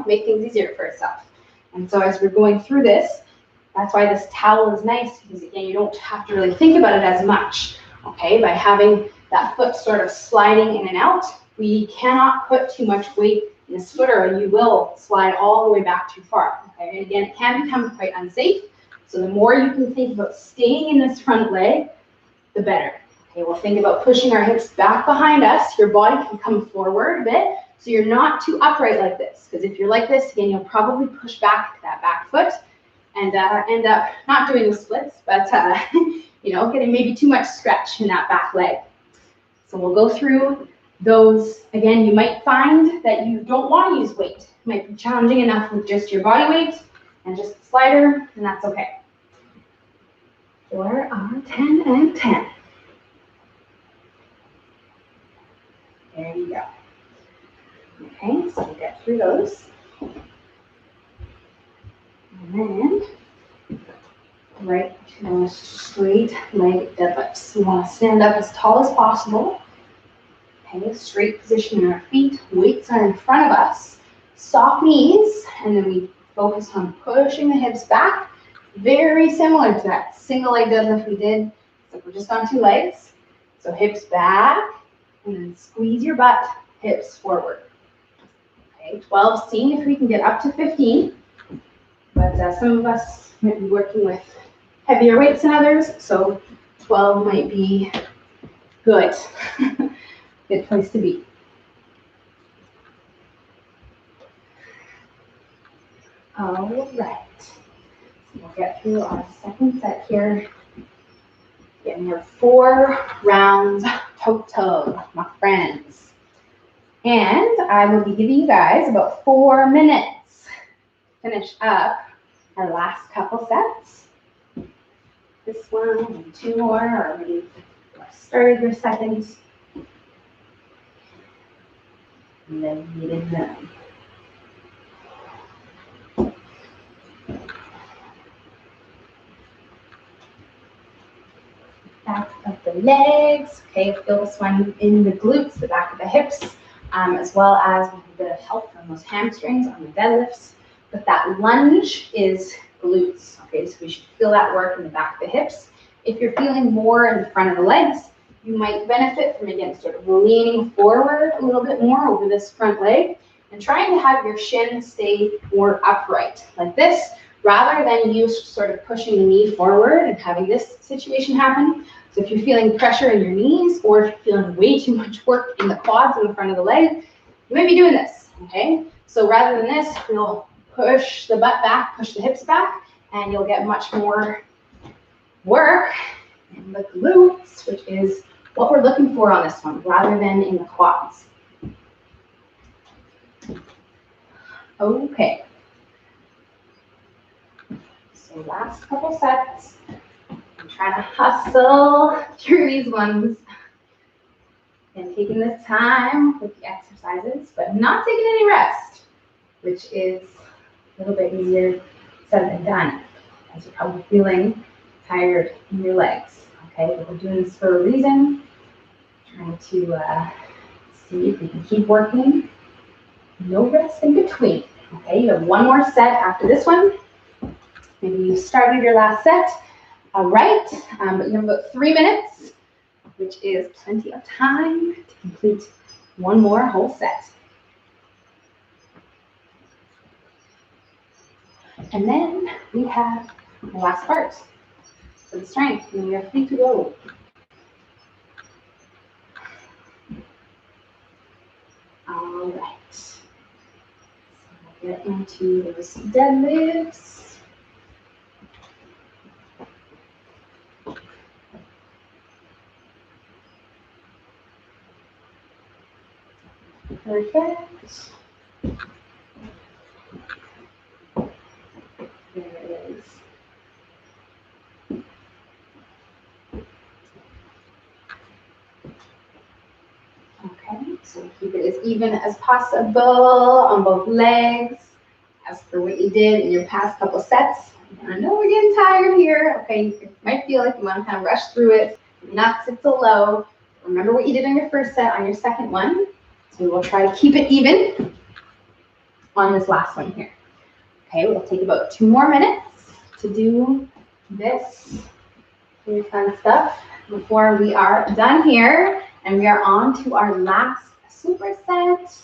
make things easier for itself. And so as we're going through this, that's why this towel is nice, because again, you don't have to really think about it as much, okay? By having that foot sort of sliding in and out, we cannot put too much weight in this foot or you will slide all the way back too far, okay? And again, it can become quite unsafe, so the more you can think about staying in this front leg, the better. Okay, we'll think about pushing our hips back behind us. Your body can come forward a bit, so you're not too upright like this, because if you're like this, again, you'll probably push back that back foot and end up not doing the splits, but getting maybe too much stretch in that back leg. So we'll go through those. Again, you might find that you don't want to use weight. It might be challenging enough with just your body weight and just the slider, and that's okay. For our 10 and 10. There you go. Okay, so we'll get through those. And then right to a straight leg deadlifts. We want to stand up as tall as possible. Okay, straight position in our feet. Weights are in front of us. Soft knees, and then we focus on pushing the hips back. Very similar to that single leg deadlift we did. So we're just on 2 legs. So hips back, and then squeeze your butt, hips forward. Okay, 12 seen if we can get up to 15. But some of us might be working with heavier weights than others, so 12 might be good. Good place to be. All right. So we'll get through our second set here. Getting your 4 rounds total, my friends. And I will be giving you guys about 4 minutes to finish up our last couple sets. This one and 2 more, or maybe started your second. And then you did them. Back of the legs. Okay, feel this one in the glutes, the back of the hips, as well as with a bit of help from those hamstrings on the deadlifts. But that lunge is glutes. Okay, so we should feel that work in the back of the hips. If you're feeling more in the front of the legs, you might benefit from, again, sort of leaning forward a little bit more over this front leg and trying to have your shin stay more upright like this, rather than you sort of pushing the knee forward and having this situation happen. So if you're feeling pressure in your knees, or if you're feeling way too much work in the quads in the front of the leg, you might be doing this, okay? So rather than this, you'll push the butt back, push the hips back, and you'll get much more work in the glutes, which is what we're looking for on this one, rather than in the quads. Okay. So last couple sets. I'm trying to hustle through these ones and taking this time with the exercises, but not taking any rest, which is a little bit easier said than done, as you're probably feeling tired in your legs. Okay, but we're doing this for a reason. Trying to see if we can keep working. No rest in between. Okay, you have 1 more set after this one. Maybe you started your last set, right? But you have about 3 minutes, which is plenty of time to complete 1 more whole set. And then we have the last part for the strength, and we are free to go. All right. So we'll get into those deadlifts. Perfect. There it is. Okay, so keep it as even as possible on both legs, as for what you did in your past couple sets. I know we're getting tired here. Okay, you might feel like you want to kind of rush through it, not sit so low. Remember what you did on your first set, on your second one. So we will try to keep it even on this last one here. Okay, we'll take about 2 more minutes to do this really fun stuff before we are done here. And we are on to our last superset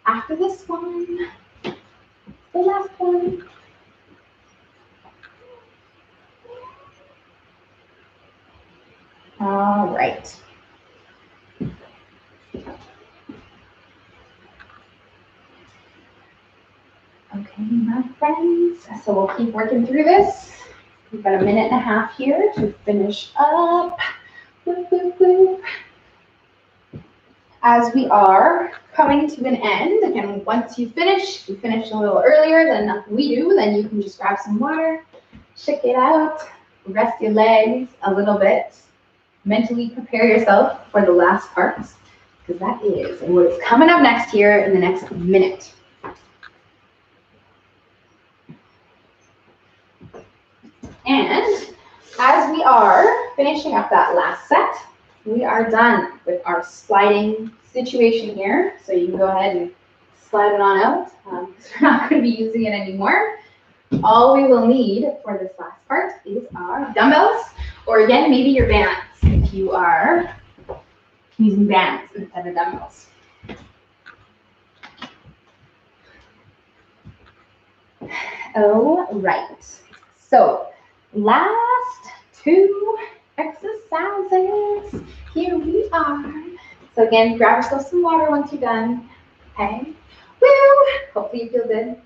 after this one. The last one. All right. Okay, my friends. So we'll keep working through this. We've got 1.5 minutes here to finish up. Boop, boop, boop. As we are coming to an end, again, once you finish a little earlier than we do, then you can just grab some water, shake it out, rest your legs a little bit, mentally prepare yourself for the last part, because that is what's coming up next here in the next minute. And as we are finishing up that last set, we are done with our sliding situation here. So you can go ahead and slide it on out because we're not going to be using it anymore. All we will need for this last part is our dumbbells, or again, maybe your bands if you are using bands instead of dumbbells. All right. So last 2 exercises. Here we are. So again, grab yourself some water once you're done. Okay. Woo! Hopefully you feel good.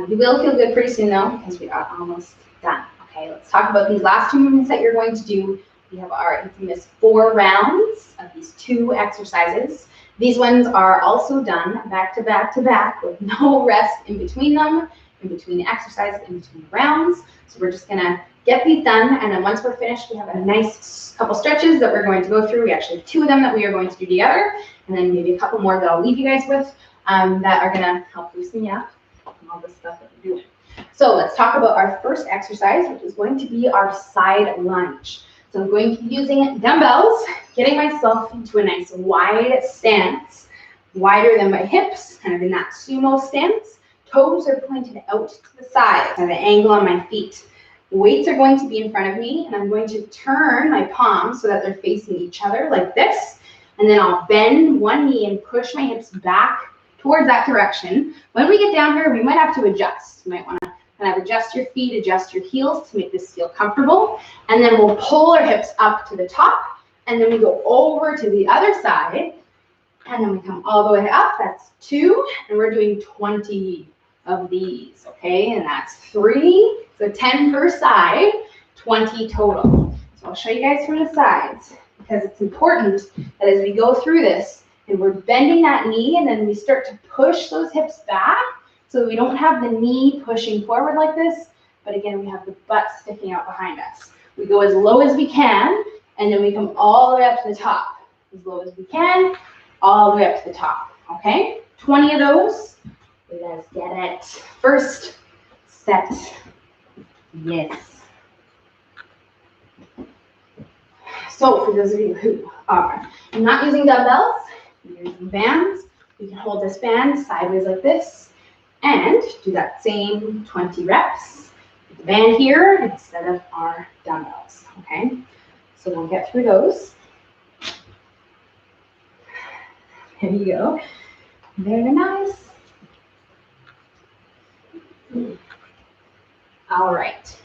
You will feel good pretty soon though, because we are almost done. Okay, let's talk about these last 2 movements that you're going to do. We have our infamous 4 rounds of these 2 exercises. These ones are also done back to back to back with no rest in between them, in between exercises, in between rounds. So we're just gonna get these done, and then once we're finished, we have a nice couple stretches that we're going to go through. We actually have 2 of them that we are going to do together, and then maybe a couple more that I'll leave you guys with that are gonna help loosen you up and all this stuff that we're doing. So let's talk about our first exercise, which is going to be our side lunge. So I'm going to be using dumbbells, getting myself into a nice wide stance, wider than my hips, kind of in that sumo stance. Toes are pointed out to the side, kind of the angle on my feet. Weights are going to be in front of me, and I'm going to turn my palms so that they're facing each other like this. And then I'll bend one knee and push my hips back towards that direction. When we get down here, we might have to adjust. You might want to kind of adjust your feet, adjust your heels to make this feel comfortable. And then we'll pull our hips up to the top, and then we go over to the other side, and then we come all the way up. That's 2, and we're doing 20 of these, okay? And that's 3, so 10 per side, 20 total. So I'll show you guys from the sides, because it's important that as we go through this, and we're bending that knee, and then we start to push those hips back, so we don't have the knee pushing forward like this, but again, we have the butt sticking out behind us. We go as low as we can, and then we come all the way up to the top. As low as we can, all the way up to the top, okay? 20 of those. Let's get it. First set. Yes. So for those of you who are not using dumbbells, you're using bands, you can hold this band sideways like this and do that same 20 reps with the band here instead of our dumbbells, okay? So we'll get through those. There you go. Very nice. All right.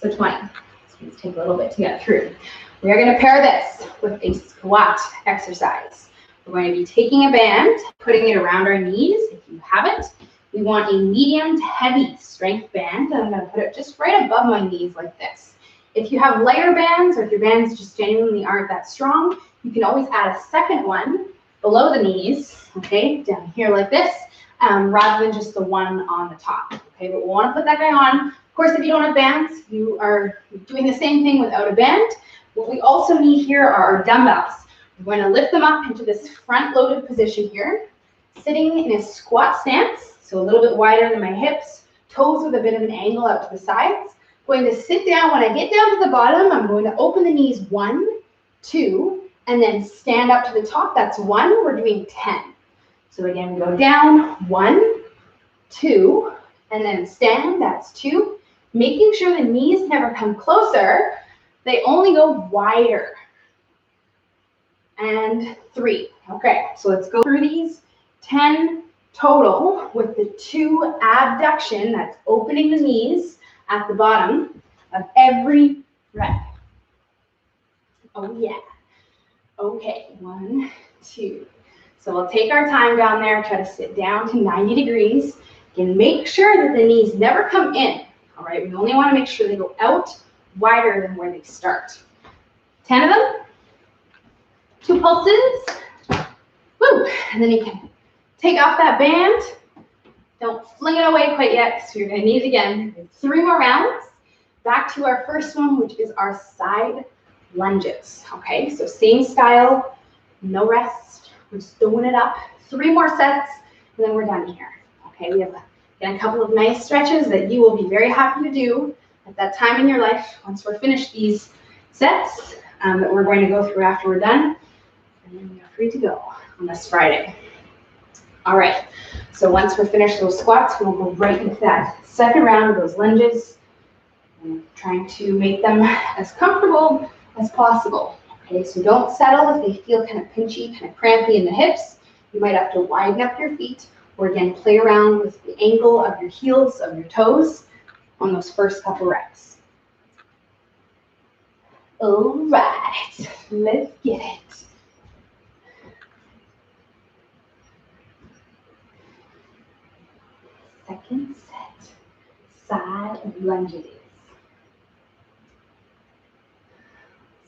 So 20. It's going to take a little bit to get through. We are going to pair this with a squat exercise. We're going to be taking a band, putting it around our knees. If you haven't, we want a medium to heavy strength band. I'm going to put it just right above my knees like this. If you have lighter bands, or if your bands just genuinely aren't that strong, you can always add a second one below the knees, okay, down here like this, rather than just the one on the top, okay? But we want to put that guy on. Of course, if you don't have bands, you are doing the same thing without a band. What we also need here are our dumbbells. We're going to lift them up into this front-loaded position here, sitting in a squat stance, so a little bit wider than my hips, toes with a bit of an angle out to the sides. Going to sit down. When I get down to the bottom, I'm going to open the knees 1, 2, and then stand up to the top. That's 1. We're doing 10. So again, go down, 1, 2, and then stand, that's 2. Making sure the knees never come closer, they only go wider. And 3. Okay, so let's go through these 10 total with the 2 abduction, that's opening the knees at the bottom of every rep. Oh yeah. Okay, 1, 2. So we'll take our time down there, try to sit down to 90 degrees. And make sure that the knees never come in, all right? We only want to make sure they go out wider than where they start. 10 of them, 2 pulses, woo, and then you can take off that band. Don't fling it away quite yet, so you're going to need it again. 3 more rounds. Back to our first one, which is our side lunges, okay? So same style, no rest. We're just doing it up. 3 more sets, and then we're done here. Okay, we have a couple of nice stretches that you will be very happy to do at that time in your life once we're finished these sets that we're going to go through after we're done. And then we are free to go on this Friday. All right, so once we're finished those squats, we'll go right into that second round of those lunges. And trying to make them as comfortable as possible. Okay, so don't settle if they feel kind of pinchy, kind of crampy in the hips. You might have to widen up your feet, or again, play around with the angle of your heels, of your toes on those first couple reps. All right, let's get it. Second set, side lunges.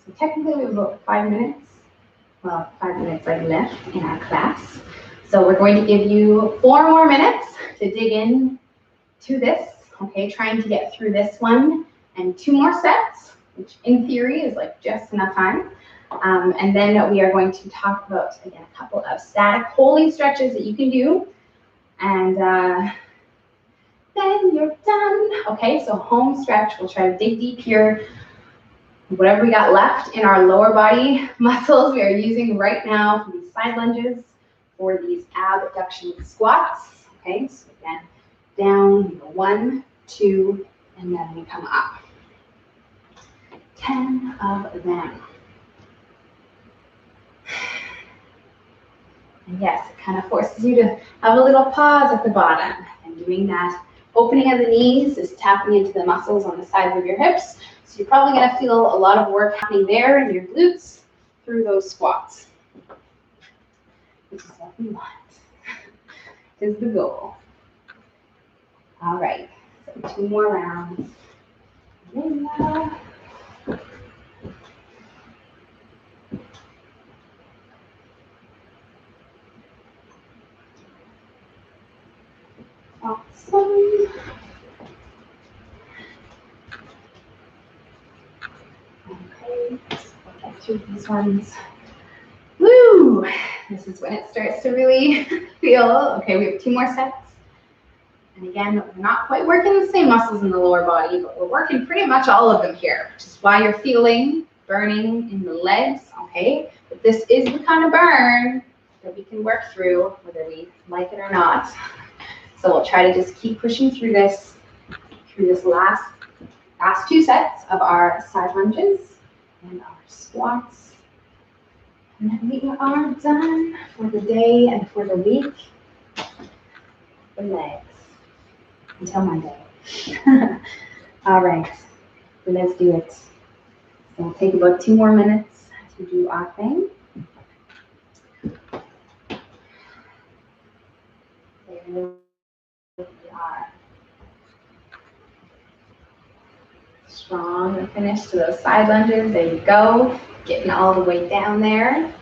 So technically we have about 5 minutes. Well, 5 minutes like left in our class. So we're going to give you 4 more minutes to dig in to this, okay, trying to get through this one and 2 more sets, which in theory is like just enough time. And then we are going to talk about, again, a couple of static holding stretches that you can do. And then you're done. Okay, so home stretch, we'll try to dig deep here. Whatever we got left in our lower body muscles, we are using right now for these side lunges, for these abduction squats. Okay, so again, down, 1, 2, and then we come up. 10 of them. And yes, it kind of forces you to have a little pause at the bottom. And doing that opening of the knees is tapping into the muscles on the sides of your hips. So you're probably going to feel a lot of work happening there in your glutes through those squats. Which is what we want. Is the goal. All right, so 2 more rounds. Yeah. Awesome. Okay, let's get through these ones. Woo! This is when it starts to really feel, okay, we have 2 more sets. And again, we're not quite working the same muscles in the lower body, but we're working pretty much all of them here, which is why you're feeling burning in the legs, okay? But this is the kind of burn that we can work through, whether we like it or not. So we'll try to just keep pushing through this last 2 sets of our side lunges and our squats. And then we are done for the day and for the week. The legs. Until Monday. All right, so let's do it. So we'll take about 2 more minutes to do our thing. There we are. Strong and finish to those side lunges. There you go. Getting all the way down there.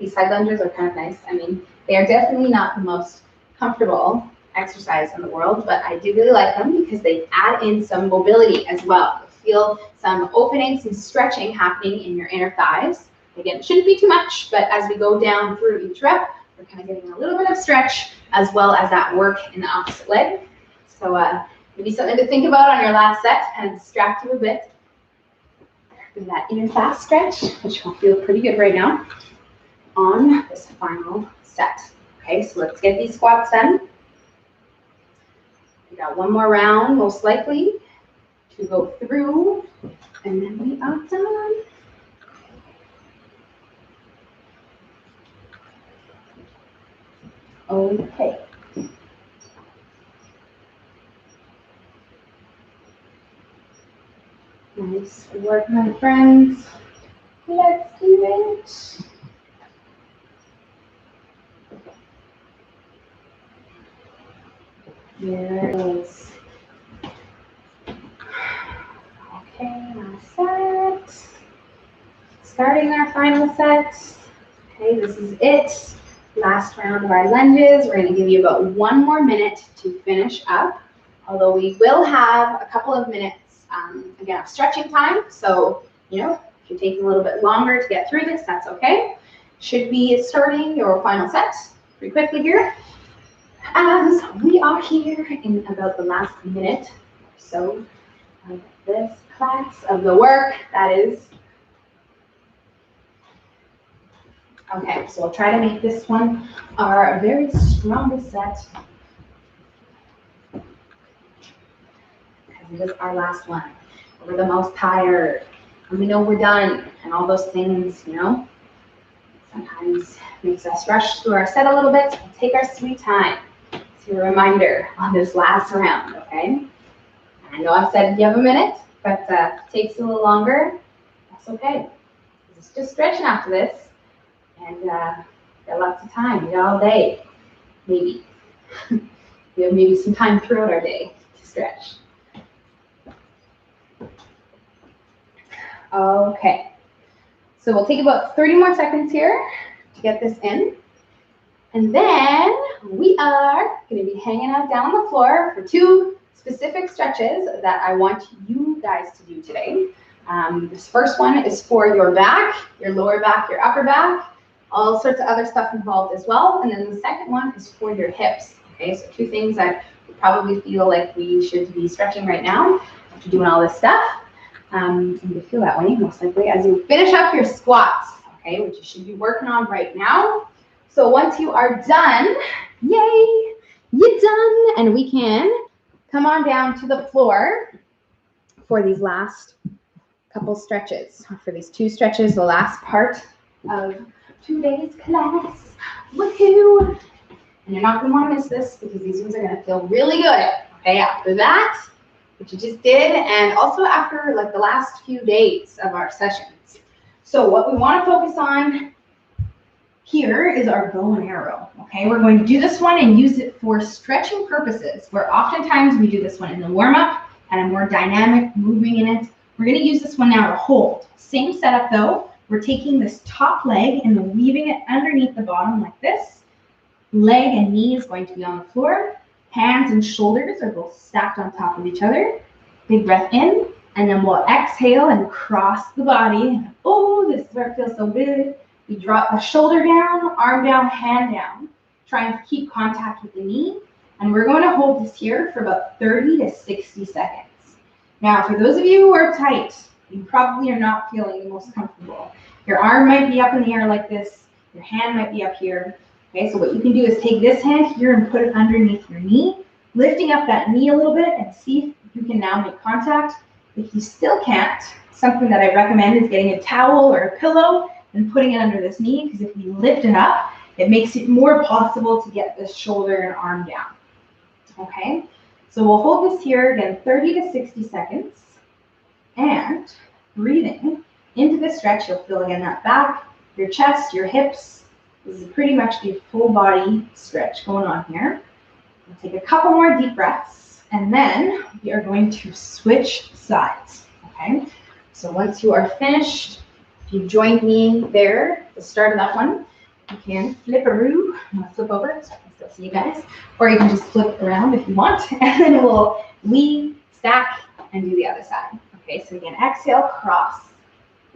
These side lunges are kind of nice. I mean, they are definitely not the most comfortable exercise in the world, but I do really like them because they add in some mobility as well. You'll feel some opening, some stretching happening in your inner thighs. Again, it shouldn't be too much, but as we go down through each rep, we're kind of getting a little bit of stretch as well as that work in the opposite leg. So maybe something to think about on your last set, kind of distract you a bit. Do that inner thigh stretch, which will feel pretty good right now on this final set. Okay, so let's get these squats done. We got one more round, most likely, to go through, and then we are done. Okay. Nice work, my friends. Let's do it. Here it is. Okay, last set. Starting our final set. Okay, this is it. Last round of our lunges. We're going to give you about 1 more minute to finish up, although we will have a couple of minutes, again, of stretching time. So, you know, if you're taking a little bit longer to get through this, that's okay. Should be starting your final set pretty quickly here, as we are here in about the last minute or so of this class, of the work that is. Okay, so we'll try to make this one our very strongest set, because it is our last one. We're the most tired, and we know we're done, and all those things, you know, sometimes makes us rush through our set a little bit. So take our sweet time. It's your reminder on this last round, okay? I know I've said you have a minute, but if it takes a little longer, that's okay. It's just stretching after this. And got lots of time, you got all day, maybe. We have maybe some time throughout our day to stretch. Okay, so we'll take about 30 more seconds here to get this in. And then we are going to be hanging out down on the floor for 2 specific stretches that I want you guys to do today. This first one is for your back, your lower back, your upper back. All sorts of other stuff involved as well. And then the second one is for your hips. Okay, so 2 things that we probably feel like we should be stretching right now after doing all this stuff. And you feel that way most likely as you finish up your squats, okay, which you should be working on right now. So once you are done, yay, you're done, and we can come on down to the floor for these last couple stretches. For these 2 stretches, the last part of today's class. Woohoo! And you're not going to want to miss this because these ones are going to feel really good. Okay, after that, which you just did, and also after like the last few days of our sessions. So what we want to focus on here is our bow and arrow. Okay, we're going to do this one and use it for stretching purposes, where oftentimes we do this one in the warm-up and a more dynamic moving in it. We're going to use this one now to hold. Same setup though. We're taking this top leg and then weaving it underneath the bottom like this. Leg and knee is going to be on the floor. Hands and shoulders are both stacked on top of each other. Big breath in, and then we'll exhale and cross the body. Oh, this is where it feels so good. We drop the shoulder down, arm down, hand down, trying to keep contact with the knee. And we're going to hold this here for about 30 to 60 seconds. Now, for those of you who are tight, you probably are not feeling the most comfortable. Your arm might be up in the air like this. Your hand might be up here. Okay, so what you can do is take this hand here and put it underneath your knee, lifting up that knee a little bit and see if you can now make contact. If you still can't, something that I recommend is getting a towel or a pillow and putting it under this knee, because if we lift it up, it makes it more possible to get this shoulder and arm down. Okay, so we'll hold this here again 30 to 60 seconds. And breathing into the stretch, you'll feel again that back, your chest, your hips. This is pretty much a full body stretch going on here. We'll take a couple more deep breaths, and then we are going to switch sides. Okay, so once you are finished, if you joined me there at the start of that one, You can flip-a-roo. I'm going to flip over so I can still see you guys. Or you can just flip around if you want. And then we'll weave, stack, and do the other side. Okay, so again, exhale, cross.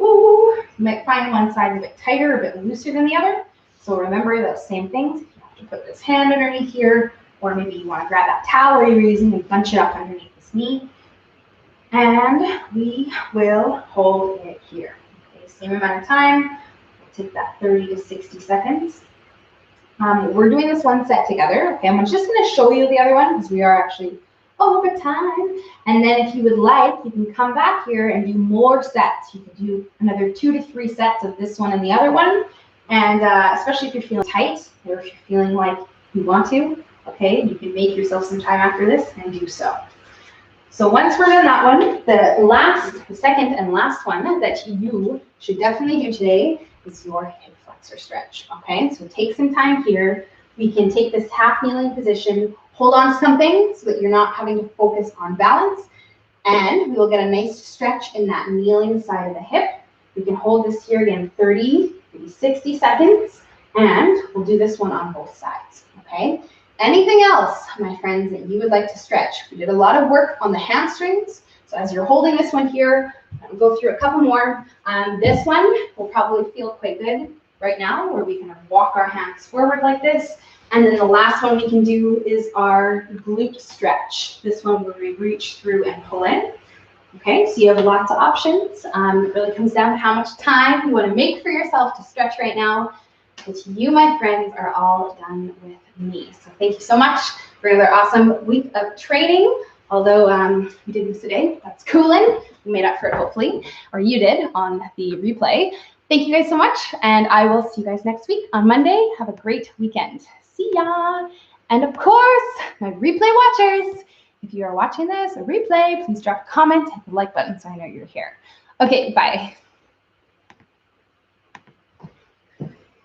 Ooh, you might find one side a bit tighter, a bit looser than the other. So remember those same things. You have to put this hand underneath here, or maybe you want to grab that towel you're using and bunch it up underneath this knee. And we will hold it here. Okay, same amount of time. We'll take that 30 to 60 seconds. We're doing this one set together. Okay, I'm just going to show you the other one because we are actually over time. And then if you would like, you can come back here and do more sets. You can do another 2 to 3 sets of this one and the other one. And especially if you're feeling tight or if you're feeling like you want to, okay, you can make yourself some time after this and do so. So once we're done that one, the second and last one that you should definitely do today is your hip flexor stretch, okay? So take some time here. We can take this half kneeling position, hold on to something so that you're not having to focus on balance, and we will get a nice stretch in that kneeling side of the hip. We can hold this here again 30, maybe 60 seconds, and we'll do this one on both sides, okay? Anything else, my friends, that you would like to stretch? We did a lot of work on the hamstrings. So as you're holding this one here, I'll go through a couple more. This one will probably feel quite good right now, where we kind of walk our hands forward like this. And then the last one we can do is our glute stretch. This one where we reach through and pull in. Okay, so you have lots of options. It really comes down to how much time you want to make for yourself to stretch right now. But you, my friends, are all done with me. So thank you so much for another awesome week of training. Although we did this today, that's coolin'. We made up for it, hopefully, or you did on the replay. Thank you guys so much, and I will see you guys next week on Monday. Have a great weekend. See ya. And of course, my replay watchers, if you are watching this, a replay, please drop a comment, hit the like button so I know you're here. Okay, bye.